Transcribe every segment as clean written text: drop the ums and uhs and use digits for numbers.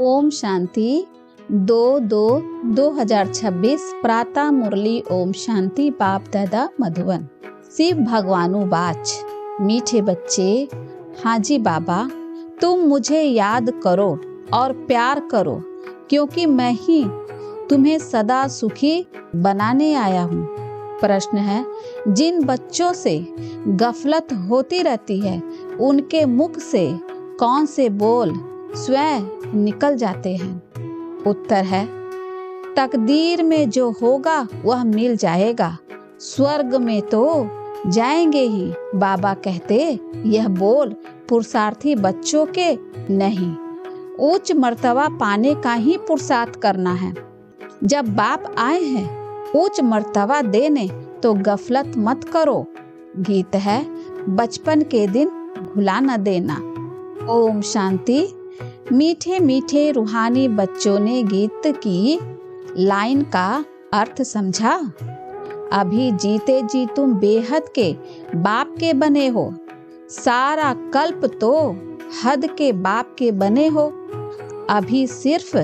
ओम शांति 2/2/2026 प्रातः मुरली ओम शांति बाप दादा मधुबन। शिव भगवानु बाच। मीठे बच्चे, हाँ जी बाबा, तुम मुझे याद करो और प्यार करो, क्योंकि मैं ही तुम्हें सदा सुखी बनाने आया हूँ। प्रश्न है, जिन बच्चों से गफलत होती रहती है उनके मुख से कौन से बोल स्वयं निकल जाते हैं? उत्तर है, तकदीर में जो होगा वह मिल जाएगा, स्वर्ग में तो जाएंगे ही। बाबा कहते, यह बोल पुरुषार्थी बच्चों के नहीं, उच्च मर्तबा पाने का ही पुरुषार्थ करना है। जब बाप आए हैं उच्च मर्तबा देने, तो गफलत मत करो। गीत है, बचपन के दिन भुला न देना। ओम शांति। मीठे मीठे रूहानी बच्चों ने गीत की लाइन का अर्थ समझा। अभी जीते जी तुम बेहद के बाप के बने हो, सारा कल्प तो हद के बाप के बने हो। अभी सिर्फ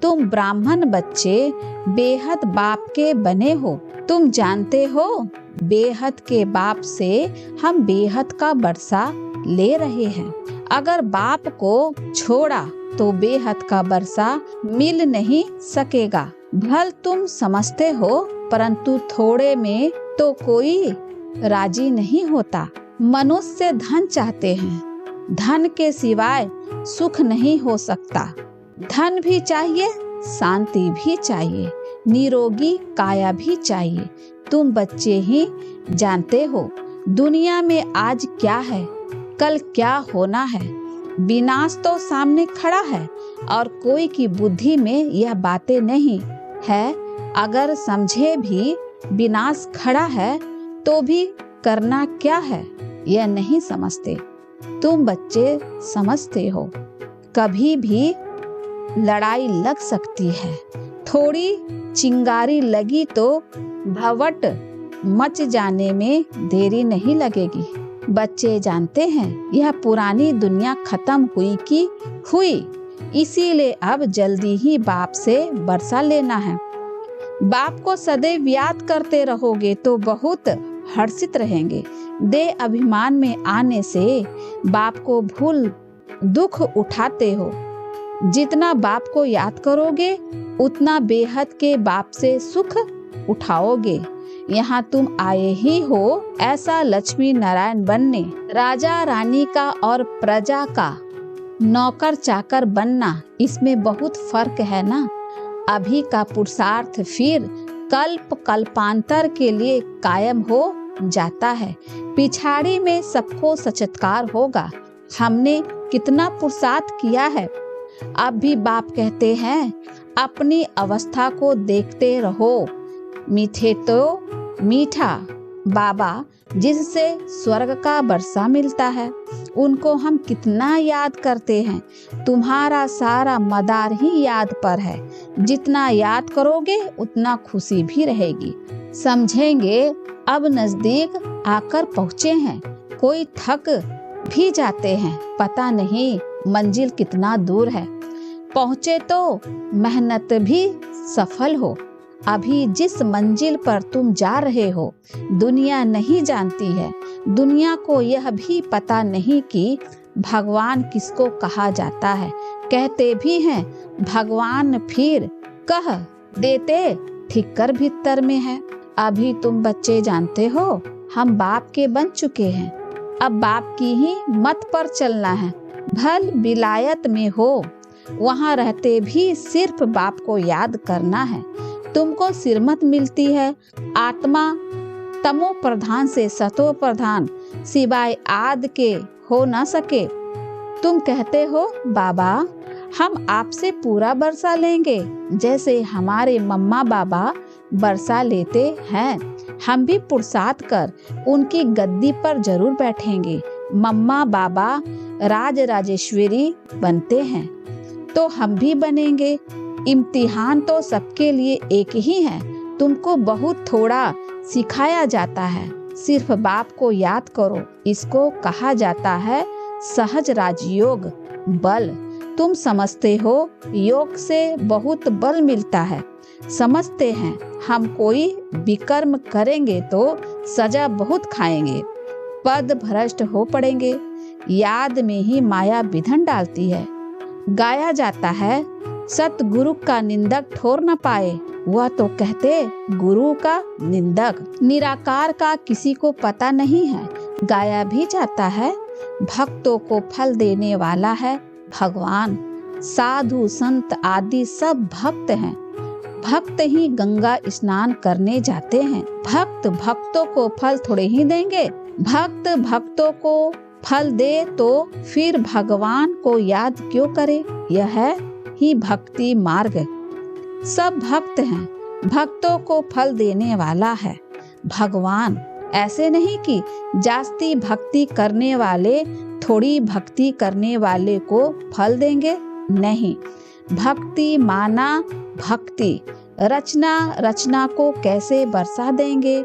तुम ब्राह्मण बच्चे बेहद बाप के बने हो। तुम जानते हो, बेहद के बाप से हम बेहद का बरसा ले रहे हैं। अगर बाप को छोड़ा तो बेहद का बरसा मिल नहीं सकेगा। भल तुम समझते हो, परंतु थोड़े में तो कोई राजी नहीं होता। मनुष्य धन चाहते हैं, धन के सिवाय सुख नहीं हो सकता। धन भी चाहिए, शांति भी चाहिए, निरोगी काया भी चाहिए। तुम बच्चे ही जानते हो दुनिया में आज क्या है, कल क्या होना है। विनाश तो सामने खड़ा है और कोई की बुद्धि में यह बातें नहीं है। अगर समझे भी विनाश खड़ा है तो भी करना क्या है, यह नहीं समझते। तुम बच्चे समझते हो, कभी भी लड़ाई लग सकती है। थोड़ी चिंगारी लगी तो भवट मच जाने में देरी नहीं लगेगी। बच्चे जानते हैं यह पुरानी दुनिया खत्म हुई की हुई, इसीलिए अब जल्दी ही बाप से बरसा लेना है। बाप को सदैव याद करते रहोगे तो बहुत हर्षित रहेंगे। देह अभिमान में आने से बाप को भूल दुख उठाते हो। जितना बाप को याद करोगे उतना बेहद के बाप से सुख उठाओगे। यहाँ तुम आए ही हो ऐसा लक्ष्मी नारायण बनने, राजा रानी का और प्रजा का नौकर चाकर बनना, इसमें बहुत फर्क है ना। अभी का पुरुषार्थ फिर कल्प कल्पांतर के लिए कायम हो जाता है। पिछाड़ी में सबको सचत्कार होगा। हमने कितना पुरुषार्थ किया है। अब भी बाप कहते हैं, अपनी अवस्था को देखते रहो। मीठे तो मीठा बाबा जिससे स्वर्ग का बरसा मिलता है, उनको हम कितना याद करते हैं। तुम्हारा सारा मदार ही याद पर है। जितना याद करोगे उतना खुशी भी रहेगी। समझेंगे अब नजदीक आकर पहुँचे हैं। कोई थक भी जाते हैं, पता नहीं मंजिल कितना दूर है। पहुँचे तो मेहनत भी सफल हो। अभी जिस मंजिल पर तुम जा रहे हो दुनिया नहीं जानती है। दुनिया को यह भी पता नहीं कि भगवान किसको कहा जाता है। कहते भी हैं भगवान, फिर कह देते ठिक्कर भीतर में है। अभी तुम बच्चे जानते हो हम बाप के बन चुके हैं। अब बाप की ही मत पर चलना है। भल विलायत में हो, वहाँ रहते भी सिर्फ बाप को याद करना है। तुमको सिरमत मिलती है। आत्मा तमो प्रधान से सतो प्रधान सिवाय आद के हो ना सके। तुम कहते हो बाबा हम आपसे पूरा बरसा लेंगे, जैसे हमारे मम्मा बाबा बरसा लेते हैं। हम भी पुरुषार्थ कर उनकी गद्दी पर जरूर बैठेंगे। मम्मा बाबा राज राजेश्वरी बनते हैं तो हम भी बनेंगे। इम्तिहान तो सबके लिए एक ही है। तुमको बहुत थोड़ा सिखाया जाता है। सिर्फ बाप को याद करो। इसको कहा जाता है सहज राजयोग बल। तुम समझते हो योग से बहुत बल मिलता है। समझते हैं हम कोई विकर्म करेंगे तो सजा बहुत खाएंगे, पद भ्रष्ट हो पड़ेंगे। याद में ही माया विधन डालती है। गाया जाता है सतगुरु का निंदक ठोर न पाए, वह तो कहते गुरु का निंदक। निराकार का किसी को पता नहीं है। गाया भी जाता है भक्तों को फल देने वाला है भगवान। साधु संत आदि सब भक्त हैं। भक्त ही गंगा स्नान करने जाते हैं। भक्त भक्तों को फल थोड़े ही देंगे। भक्त भक्तों को फल दे तो फिर भगवान को याद क्यों करे? यह है ही भक्ति मार्ग। सब भक्त हैं, भक्तों को फल देने वाला है भगवान। ऐसे नहीं कि जास्ती भक्ति करने वाले थोड़ी भक्ति करने वाले को फल देंगे, नहीं। भक्ति माना भक्ति। रचना को कैसे बरसा देंगे?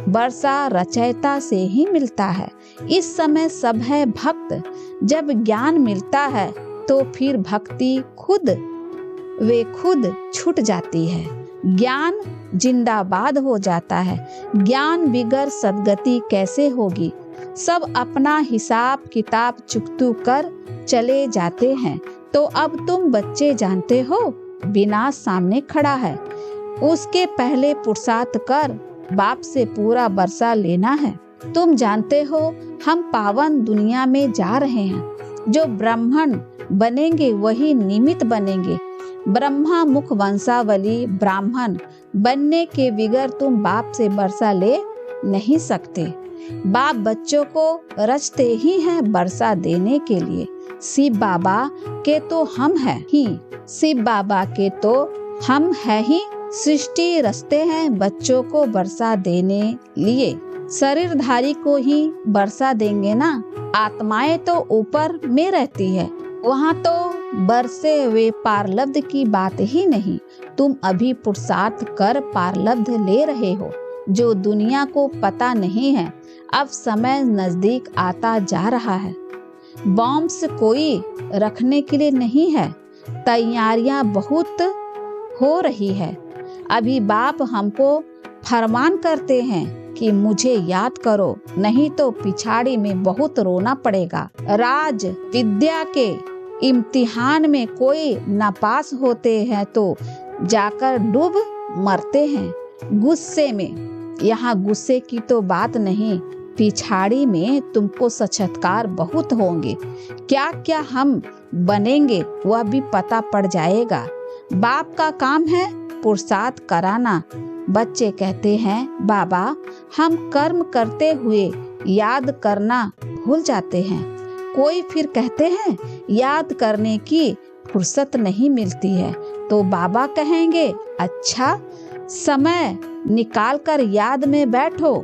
वर्षा रचयिता से ही मिलता है। इस समय सब है भक्त। जब ज्ञान मिलता है तो फिर भक्ति खुद छूट जाती है। ज्ञान जिंदाबाद हो जाता है। ज्ञान बिगर सद्गति कैसे होगी? सब अपना हिसाब किताब चुकतू कर चले जाते हैं। तो अब तुम बच्चे जानते हो विनाश सामने खड़ा है, उसके पहले पुरुषार्थ कर बाप से पूरा बरसा लेना है। तुम जानते हो हम पावन दुनिया में जा रहे हैं। जो ब्राह्मण बनेंगे वही निमित्त बनेंगे। ब्रह्मा मुख वंशावली ब्राह्मण बनने के बगैर तुम बाप से बरसा ले नहीं सकते। बाप बच्चों को रचते ही हैं बरसा देने के लिए। शिव बाबा के तो हम हैं ही। शिव बाबा के तो हम हैं ही। सृष्टि रचते हैं बच्चों को बरसा देने लिए। शरीरधारी को ही बरसा देंगे ना। आत्माएं तो ऊपर में रहती है, वहाँ तो बरसे वे पारलब्ध की बात ही नहीं। तुम अभी पुरुषार्थ कर पारलब्ध ले रहे हो, जो दुनिया को पता नहीं है। अब समय नजदीक आता जा रहा है। बॉम्ब्स कोई रखने के लिए नहीं है। तैयारियां बहुत हो रही है। अभी बाप हमको फरमान करते हैं कि मुझे याद करो, नहीं तो पिछाड़ी में बहुत रोना पड़ेगा। राज विद्या के इम्तिहान में कोई नापास होते हैं तो जाकर डूब मरते हैं गुस्से में। यहाँ गुस्से की तो बात नहीं, पिछाड़ी में तुमको साक्षात्कार बहुत होंगे। क्या क्या हम बनेंगे वह भी पता पड़ जाएगा। बाप का काम है पुरुषार्थ कराना। बच्चे कहते हैं बाबा हम कर्म करते हुए याद करना भूल जाते हैं। कोई फिर कहते हैं याद करने की फुर्सत नहीं मिलती है। तो बाबा कहेंगे अच्छा समय निकाल कर याद में बैठो,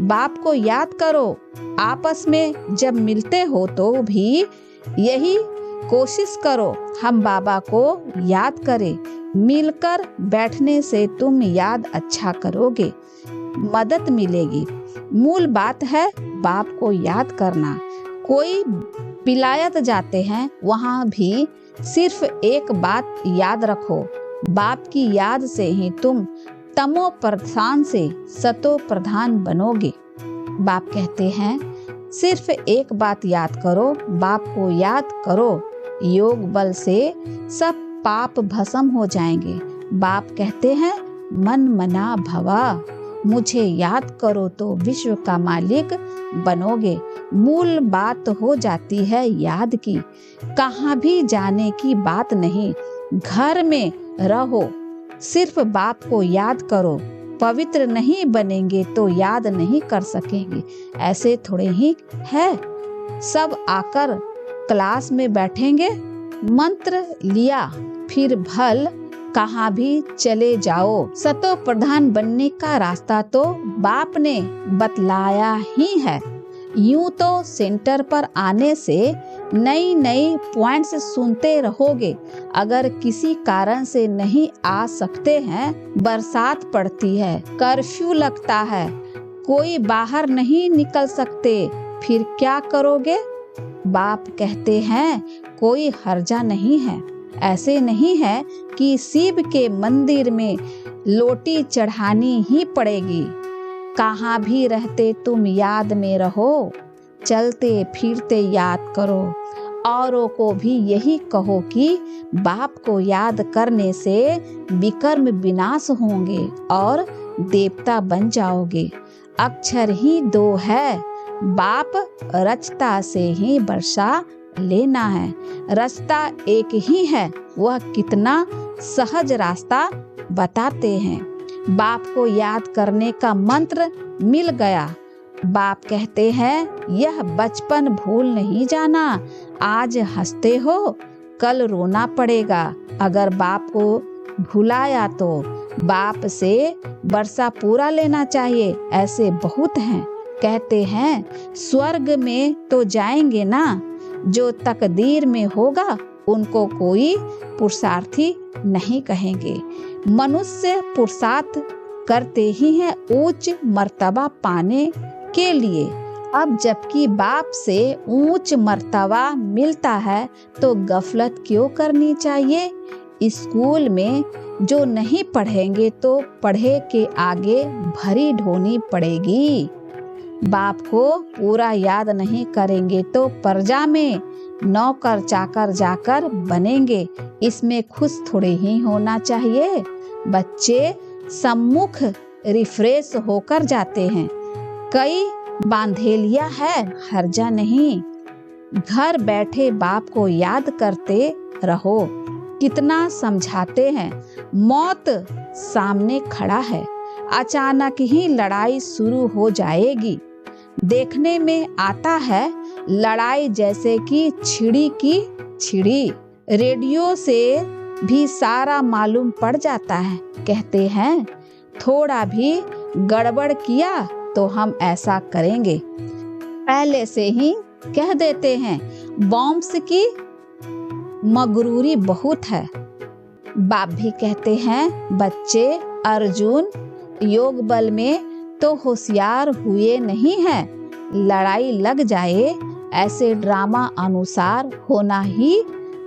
बाप को याद करो। आपस में जब मिलते हो तो भी यही कोशिश करो हम बाबा को याद करें। मिलकर बैठने से तुम याद अच्छा करोगे, मदद मिलेगी। मूल बात है बाप को याद करना। कोई विलायत जाते हैं, वहाँ भी सिर्फ एक बात याद रखो, बाप की याद से ही तुम तमो प्रधान से सतो प्रधान बनोगे। बाप कहते हैं सिर्फ एक बात याद करो, बाप को याद करो। योग बल से सब पाप भस्म हो जाएंगे। बाप कहते हैं मन मना भवा, मुझे याद करो तो विश्व का मालिक बनोगे। मूल बात हो जाती है याद की, कहाँ भी जाने की बात नहीं। घर में रहो, सिर्फ बाप को याद करो। पवित्र नहीं बनेंगे तो याद नहीं कर सकेंगे। ऐसे थोड़े ही है। सब आकर क्लास में बैठेंगे, मंत्र लिया फिर भल कहाँ भी चले जाओ। सतो प्रधान बनने का रास्ता तो बाप ने बतलाया ही है। यूं तो सेंटर पर आने से नई नई पॉइंट्स सुनते रहोगे। अगर किसी कारण से नहीं आ सकते हैं, बरसात पड़ती है, कर्फ्यू लगता है, कोई बाहर नहीं निकल सकते, फिर क्या करोगे? बाप कहते हैं कोई हर्जा नहीं है। ऐसे नहीं है कि शिव के मंदिर में लोटी चढ़ानी ही पड़ेगी। कहाँ भी रहते तुम याद में रहो, चलते फिरते याद करो। औरों को भी यही कहो कि बाप को याद करने से विकर्म विनाश होंगे और देवता बन जाओगे। अक्षर ही दो है, बाप रचता से ही वर्षा लेना है। रास्ता एक ही है, वह कितना सहज रास्ता बताते हैं। बाप को याद करने का मंत्र मिल गया। बाप कहते हैं यह बचपन भूल नहीं जाना। आज हंसते हो, कल रोना पड़ेगा। अगर बाप को भुलाया तो बाप से वर्षा पूरा लेना चाहिए। ऐसे बहुत हैं, कहते हैं स्वर्ग में तो जाएंगे ना। जो तकदीर में होगा उनको कोई पुरुषार्थी नहीं कहेंगे। मनुष्य पुरुषार्थ करते ही हैं उच्च मर्तबा पाने के लिए। अब जबकि बाप से ऊंच मर्तबा मिलता है तो गफलत क्यों करनी चाहिए। स्कूल में जो नहीं पढ़ेंगे तो पढ़े के आगे भरी ढोनी पड़ेगी। बाप को पूरा याद नहीं करेंगे तो प्रजा में नौकर चाकर जाकर बनेंगे। इसमें खुश थोड़े ही होना चाहिए। बच्चे सम्मुख रिफ्रेश होकर जाते हैं। कई बांधेलिया है, हर्जा नहीं। घर बैठे बाप को याद करते रहो। कितना समझाते हैं, मौत सामने खड़ा है, अचानक ही लड़ाई शुरू हो जाएगी। देखने में आता है लड़ाई जैसे कि छिड़ी की छिड़ी। रेडियो से भी सारा मालूम पड़ जाता है। कहते हैं थोड़ा भी गड़बड़ किया तो हम ऐसा करेंगे। पहले से ही कह देते हैं। बॉम्ब्स की मगरूरी बहुत है। बाप भी कहते हैं बच्चे अर्जुन योग बल में तो होशियार हुए नहीं हैं। लड़ाई लग जाए ऐसे ड्रामा अनुसार होना ही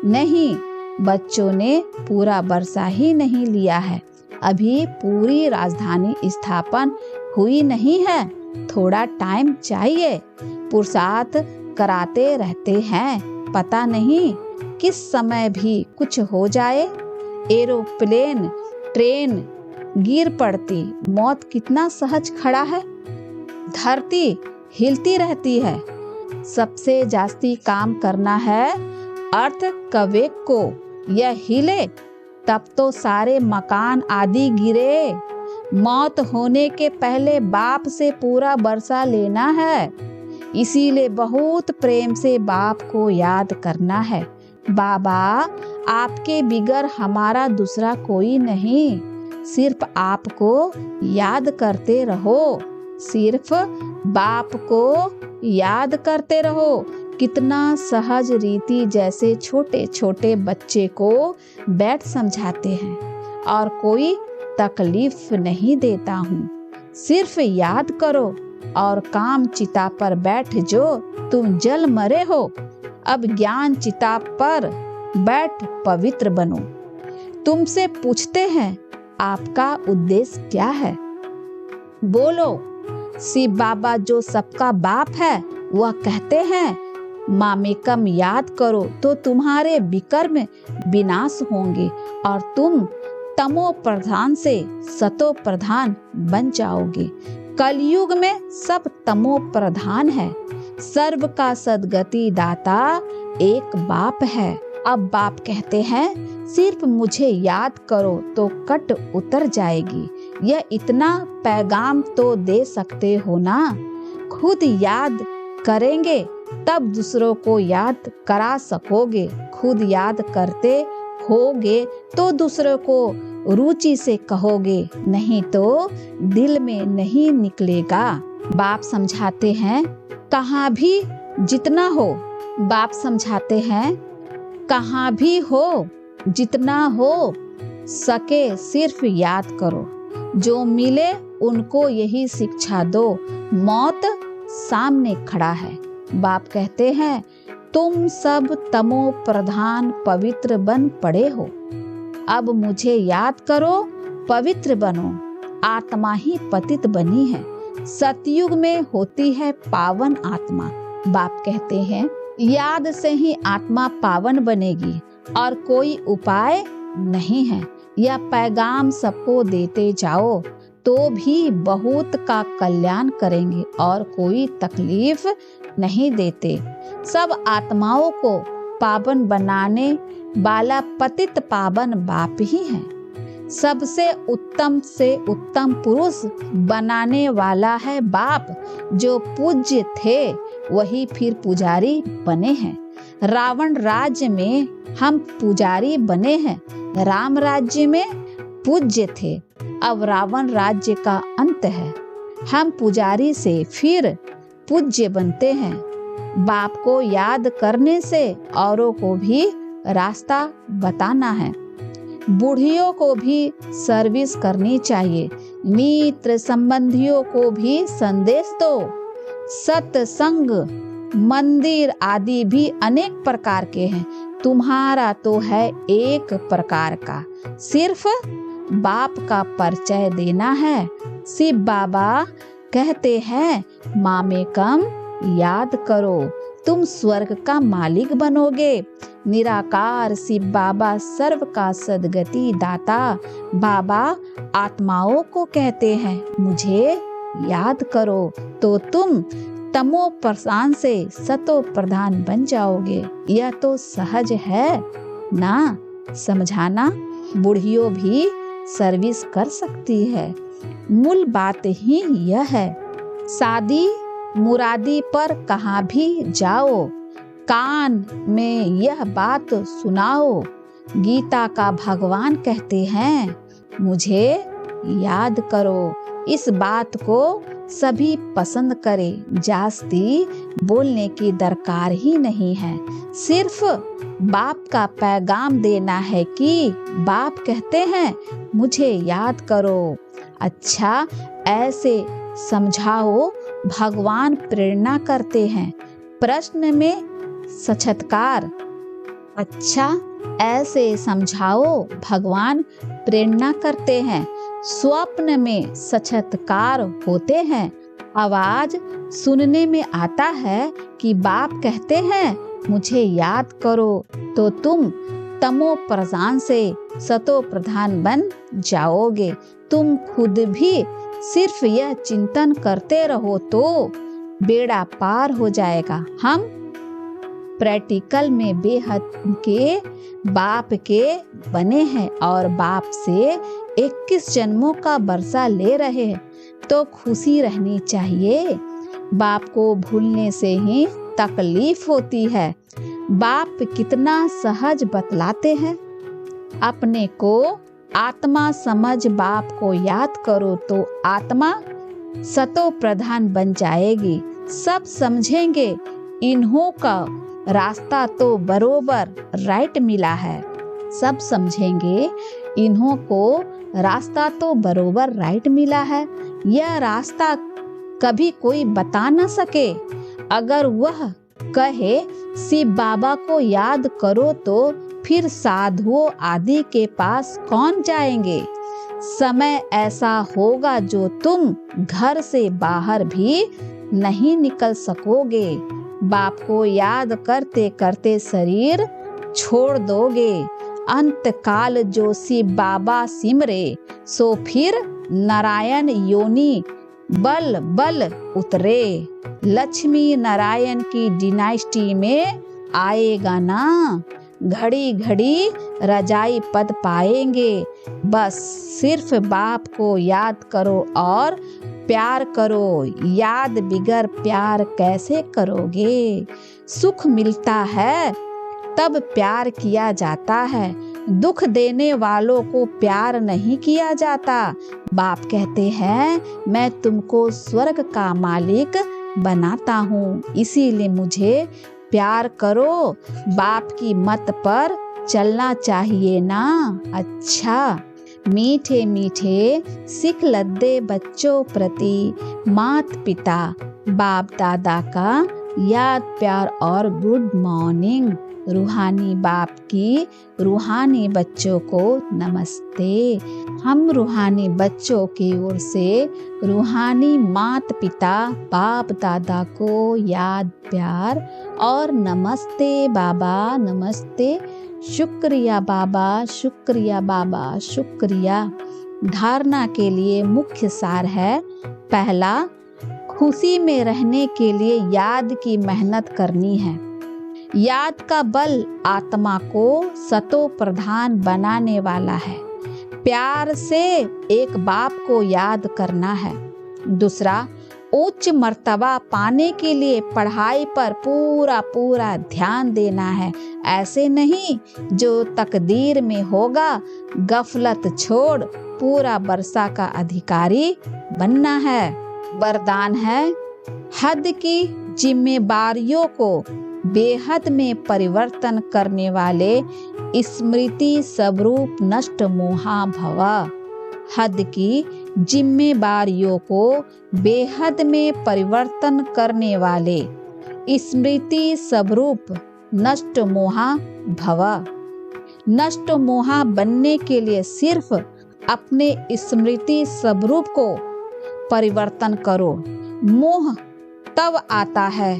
नहीं। बच्चों ने पूरा वर्षा ही नहीं लिया है। अभी पूरी राजधानी स्थापन हुई नहीं है। थोड़ा टाइम चाहिए। पुरुषार्थ कराते रहते हैं, पता नहीं किस समय भी कुछ हो जाए। एरोप्लेन ट्रेन गिर पड़ती, मौत कितना सहज खड़ा है। धरती हिलती रहती है। सबसे जास्ती काम करना है अर्थ कवेक को। यह हिले तब तो सारे मकान आदि गिरे। मौत होने के पहले बाप से पूरा वर्षा लेना है। इसीलिए बहुत प्रेम से बाप को याद करना है। बाबा आपके बिगर हमारा दूसरा कोई नहीं। सिर्फ आपको याद करते रहो। सिर्फ बाप को याद करते रहो। कितना सहज रीति जैसे छोटे छोटे बच्चे को बैठ समझाते हैं और कोई तकलीफ नहीं देता हूँ। सिर्फ याद करो और काम चिता पर बैठ जो तुम जल मरे हो। अब ज्ञान चिता पर बैठ पवित्र बनो। तुमसे पूछते हैं आपका उद्देश्य क्या है। बोलो। शिव बाबा जो सबका बाप है वह कहते हैं मामेकम याद करो तो तुम्हारे विकर्म विनाश होंगे और तुम तमो प्रधान से सतो प्रधान बन जाओगे। कलयुग में सब तमो प्रधान है। सर्व का सद्गति दाता एक बाप है। अब बाप कहते हैं सिर्फ मुझे याद करो तो कट उतर जाएगी। यह इतना पैगाम तो दे सकते हो ना। खुद याद करेंगे तब दूसरों को याद करा सकोगे। खुद याद करते होगे तो दूसरों को रुचि से कहोगे, नहीं तो दिल में नहीं निकलेगा। बाप समझाते हैं कहाँ भी जितना हो। बाप समझाते हैं कहाँ भी हो जितना हो सके सिर्फ याद करो। जो मिले उनको यही शिक्षा दो। मौत सामने खड़ा है। बाप कहते हैं तुम सब तमो प्रधान पवित्र बन पड़े हो। अब मुझे याद करो, पवित्र बनो। आत्मा ही पतित बनी है, सतयुग में होती है पावन आत्मा। बाप कहते हैं याद से ही आत्मा पावन बनेगी और कोई उपाय नहीं है। यह पैगाम सबको देते जाओ तो भी बहुत का कल्याण करेंगे और कोई तकलीफ नहीं देते। सब आत्माओं को पावन बनाने वाला पतित पावन बाप ही है। सबसे उत्तम से उत्तम पुरुष बनाने वाला है बाप। जो पूज्य थे वही फिर पुजारी बने हैं। रावण राज्य में हम पुजारी बने हैं, राम राज्य में पूज्य थे। अब रावण राज्य का अंत है, हम पुजारी से फिर पूज्य बनते हैं। बाप को याद करने से औरों को भी रास्ता बताना है। बूढ़ियों को भी सर्विस करनी चाहिए, मित्र संबंधियों को भी संदेश दो। सत्संग, मंदिर आदि भी अनेक प्रकार के हैं, तुम्हारा तो है एक प्रकार का, सिर्फ बाप का परिचय देना है। शिव बाबा कहते हैं मामेकम याद करो, तुम स्वर्ग का मालिक बनोगे। निराकार शिव बाबा सर्व का सद्गति दाता। बाबा आत्माओं को कहते हैं मुझे याद करो तो तुम तमो प्रधान से सतो प्रधान बन जाओगे। यह तो सहज है ना, समझाना। बूढ़ियों भी सर्विस कर सकती है। मूल बात ही यह है, शादी मुरादी पर कहाँ भी जाओ, कान में यह बात सुनाओ। गीता का भगवान कहते हैं मुझे याद करो। इस बात को सभी पसंद करें, जास्ती बोलने की दरकार ही नहीं है। सिर्फ बाप का पैगाम देना है कि बाप कहते हैं मुझे याद करो। अच्छा ऐसे समझाओ, भगवान प्रेरणा करते हैं। प्रश्न में साक्षात्कार। अच्छा ऐसे समझाओ, भगवान प्रेरणा करते हैं। स्वप्न में साक्षात्कार होते हैं। आवाज सुनने में आता है कि बाप कहते हैं मुझे याद करो तो तुम तमो प्रधान से सतो प्रधान बन जाओगे। तुम खुद भी सिर्फ यह चिंतन करते रहो तो बेड़ा पार हो जाएगा। हम प्रैक्टिकल में बेहद के बाप के बने हैं और बाप से 21 जन्मों का बरसा ले रहे हैं, तो खुशी रहनी चाहिए। बाप को भूलने से ही तकलीफ होती है। बाप कितना सहज बतलाते हैं। अपने को आत्मा समझ बाप को याद करो तो आत्मा सतो प्रधान बन जाएगी। सब समझेंगे इन्हों का रास्ता तो बरोबर राइट मिला है। सब समझेंगे इन्हों को रास्ता तो बरोबर राइट मिला है। यह रास्ता कभी कोई बता न सके। अगर वह कहे शिव बाबा को याद करो तो फिर साधुओं आदि के पास कौन जाएंगे। समय ऐसा होगा जो तुम घर से बाहर भी नहीं निकल सकोगे। बाप को याद करते करते शरीर छोड़ दोगे। अंत काल जो शिव बाबा सिमरे सो फिर नारायण योनि बल बल उतरे। लक्ष्मी नारायण की डिनाइस्टी में आएगा ना, घड़ी घड़ी रजाई पद पाएंगे। बस सिर्फ बाप को याद करो और प्यार करो। याद बिगर प्यार कैसे करोगे। सुख मिलता है तब प्यार किया जाता है। दुख देने वालों को प्यार नहीं किया जाता। बाप कहते हैं मैं तुमको स्वर्ग का मालिक बनाता हूँ, इसीलिए मुझे प्यार करो। बाप की मत पर चलना चाहिए ना। अच्छा मीठे मीठे सिख लद्दे बच्चों प्रति मात पिता बाप दादा का याद, प्यार और गुड मॉर्निंग। रूहानी बाप की रूहानी बच्चों को नमस्ते। हम रूहानी बच्चों की ओर से रूहानी माता पिता बाप दादा को याद, प्यार और नमस्ते बाबा, नमस्ते। शुक्रिया बाबा, शुक्रिया बाबा, शुक्रिया। धारणा के लिए मुख्य सार है, पहला, खुशी में रहने के लिए याद की मेहनत करनी है। याद का बल आत्मा को सतो प्रधान बनाने वाला है। प्यार से एक बाप को याद करना है। दूसरा, उच्च मर्तबा पाने के लिए पढ़ाई पर पूरा ध्यान देना है। ऐसे नहीं जो तकदीर में होगा, गफलत छोड़ पूरा वर्षा का अधिकारी बनना है। वरदान है, हद की जिम्मेदारियों को बेहद में परिवर्तन करने वाले स्मृति स्वरूप नष्ट मोहा भव। हद की जिम्मेदारियों को बेहद में परिवर्तन करने वाले स्मृति स्वरूप नष्ट मोहा भव। नष्ट मोहा बनने के लिए सिर्फ अपने स्मृति स्वरूप को परिवर्तन करो। मोह तब आता है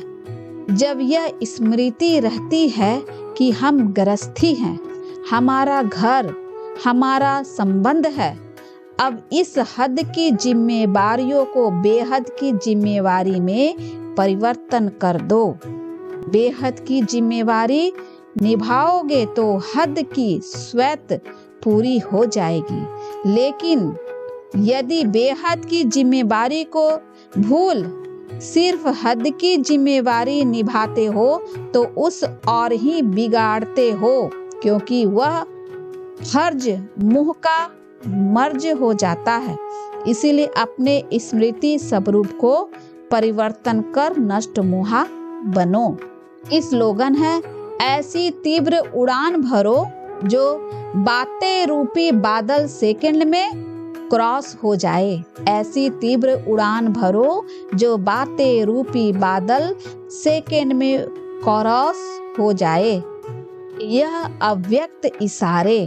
जब यह स्मृति रहती है कि हम गृहस्थी हैं, हमारा घर, हमारा संबंध है। अब इस हद की जिम्मेदारियों को बेहद की जिम्मेवारी में परिवर्तन कर दो। बेहद की जिम्मेवारी निभाओगे तो हद की स्वैत पूरी हो जाएगी। लेकिन यदि बेहद की जिम्मेवारी को भूल सिर्फ हद की जिम्मेवारी निभाते हो तो उस और ही बिगाड़ते हो, क्योंकि वह फर्ज मुंह का मर्ज हो जाता है। इसीलिए अपने स्मृति स्वरूप को परिवर्तन कर नष्ट मोहा बनो। इस स्लोगन है, ऐसी तीव्र उड़ान भरो जो बातें रूपी बादल सेकंड में क्रॉस हो जाए। ऐसी तीव्र उड़ान भरो जो बातें रूपी बादल सेकंड में क्रॉस हो जाए। यह अव्यक्त इशारे,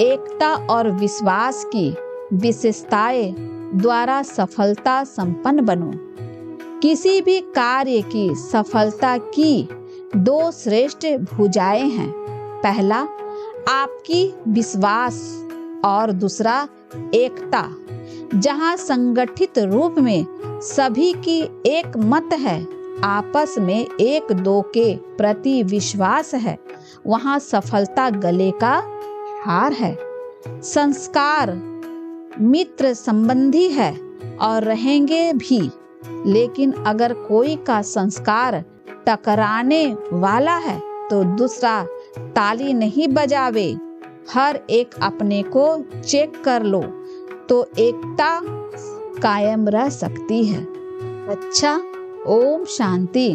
एकता और विश्वास की विशेषताएं द्वारा सफलता संपन्न बनो। किसी भी कार्य की सफलता की दो श्रेष्ठ भुजाएं हैं, पहला आपकी विश्वास और दूसरा एकता। जहाँ संगठित रूप में सभी की एक मत है, आपस में एक दो के प्रति विश्वास है, वहाँ सफलता गले का हार है। संस्कार मित्र संबंधी है और रहेंगे भी, लेकिन अगर कोई का संस्कार टकराने वाला है तो दूसरा ताली नहीं बजावे। हर एक अपने को चेक कर लो तो एकता कायम रह सकती है। अच्छा, ओम शांति।